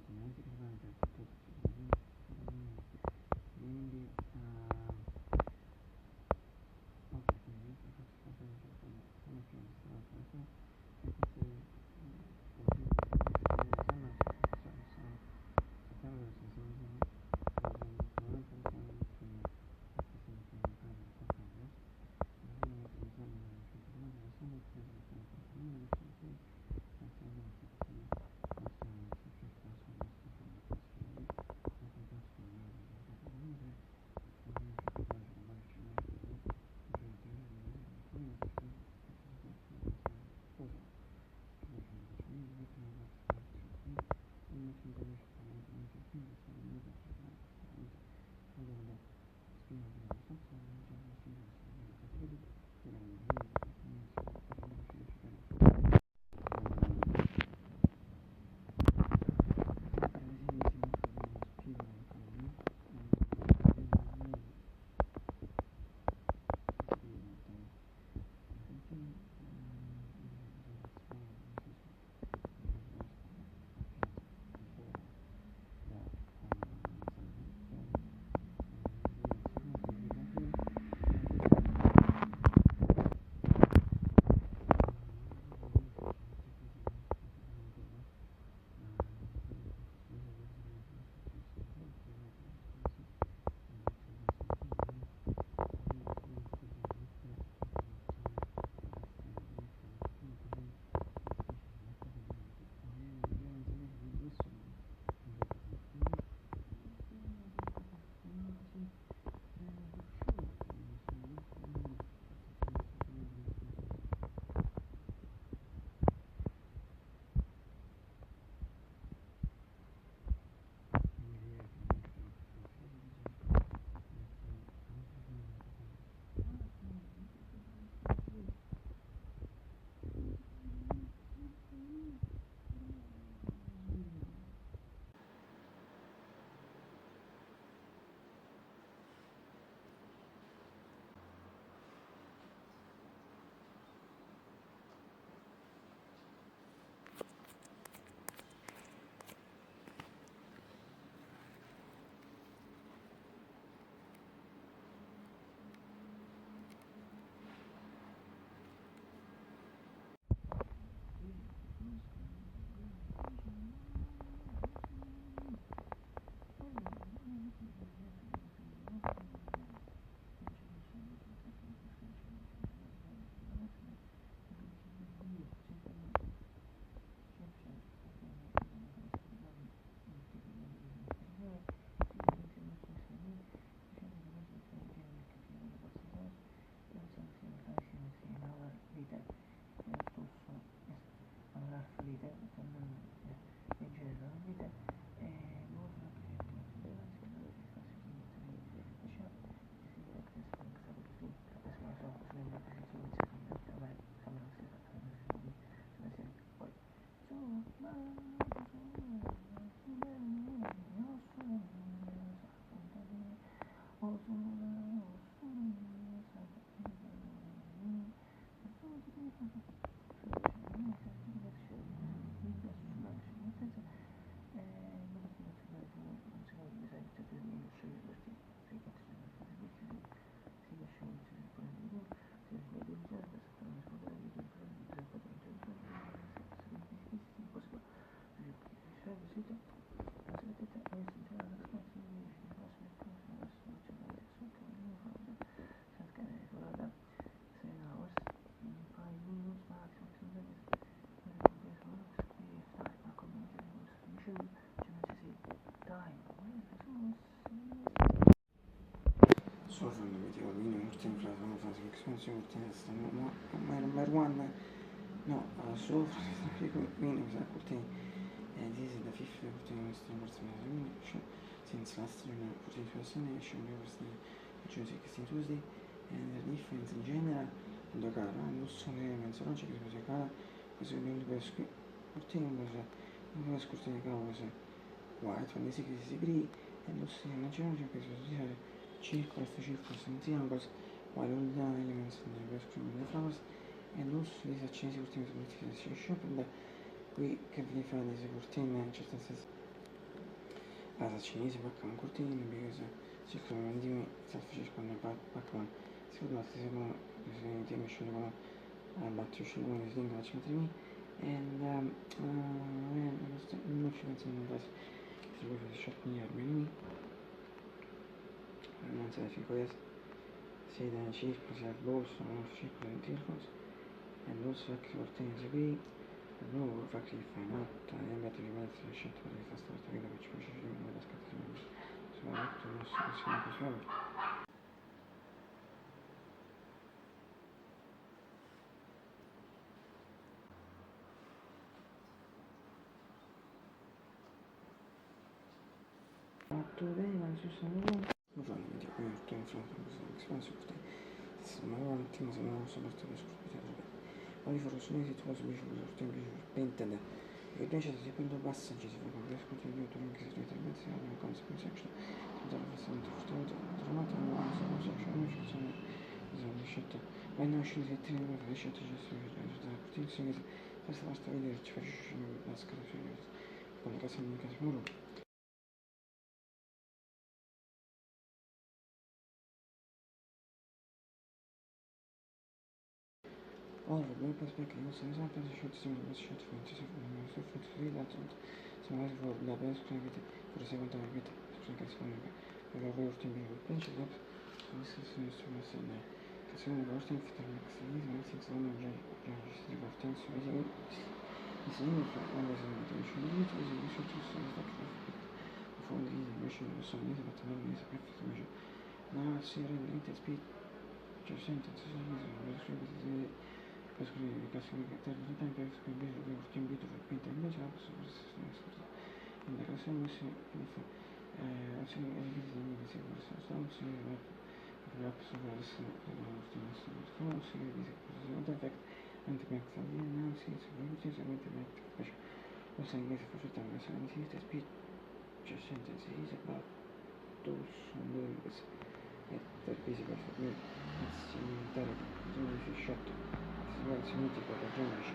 strumenti relevanti al progetto quindi ok, quindi faccio sapere che come più installato la sua e queste sappiamo che si sono Social media quindi ultimi sono fasi expansione ultimi number one no so quindi mi sa ultimi this is the fifth ultimi person since last year 14th nation June 16 Tuesday and the difference in general do cara non so che menzoggia che si cara questo è un po' ultimi cosa scurti di cause white when this is degree and lo si non c'è che si dice circle and triangles while all the elements in the rescue the flowers and also these accesi ultimi political shop and qui che vi fa dei 14 in certain sense as a Chinese background curtain because siccome sta facendo background secondo me siamo team scelgono battere scelgono di singola cimetri and non ci penso in base se vuoi fare shot near me non sai fi questo sei da circo sei al bolso non circo in circos and also che ortensi qui no facchi fai notte e andate di mezzo e scelto per questa storia che ci piace la scattazione soprattutto non so se è così. Today my sister Uważam, dziękuję, że ten film ekspansji tutaj zmarłam tym zmarłam sobie z tego skrópienia, żeby oni forosuni si trova subisce un tempo pentade e invece si prende bassa ci si fa con questo contenuto anche se ritenete una consequence action dalla passante frustrato trovato una section non ci sono scelto ma non scelto di tenere una scelta ci sono da protezione che questa basta vedere ci faccio la scala con la casa in casa muro. All of my perspective was example the short singer was shot for myself for 3 that some eyes for the best credit for the second time bit so che sono per la voce in più penso che questo sono sono che sono volte in fitta max ma si sono già si portano su di e se non fa una cosa di tensione di tutto il shot sono fatto fondi di mission sono di fatto non mi sa perfetto now si rende in speed just sentence Classificazione tempo invece di un invito frequente invece in la classe si eseguiti di seguenza stanze la persona si effect anti-maximum analysis anti-maximum also invece for time analysis the speech just sentences about those words that physical for me it's in therapy it's shot it's well significant